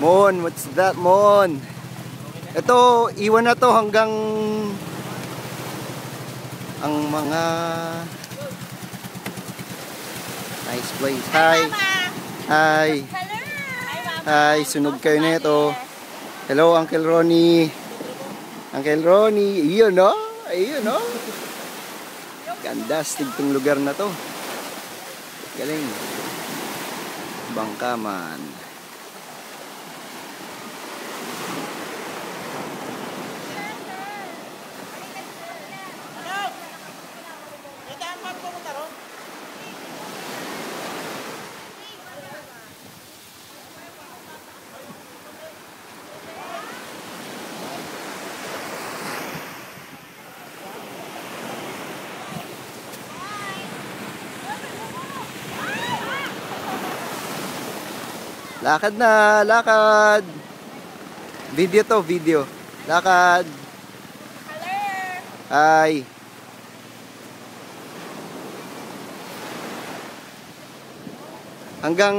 Mon, what's that, Mon? Ito, iwan na to hanggang ang mga nice place. Hi. Hi. Hi, sunog kayo nito. Hello, Uncle Ronnie. Uncle Ronnie. Iyon, no? Iyon, no? Ganda, stig tong lugar na to. Galing. Bangka man. Lakad na, lakad. Video to, video. Lakad. Hi. Hanggang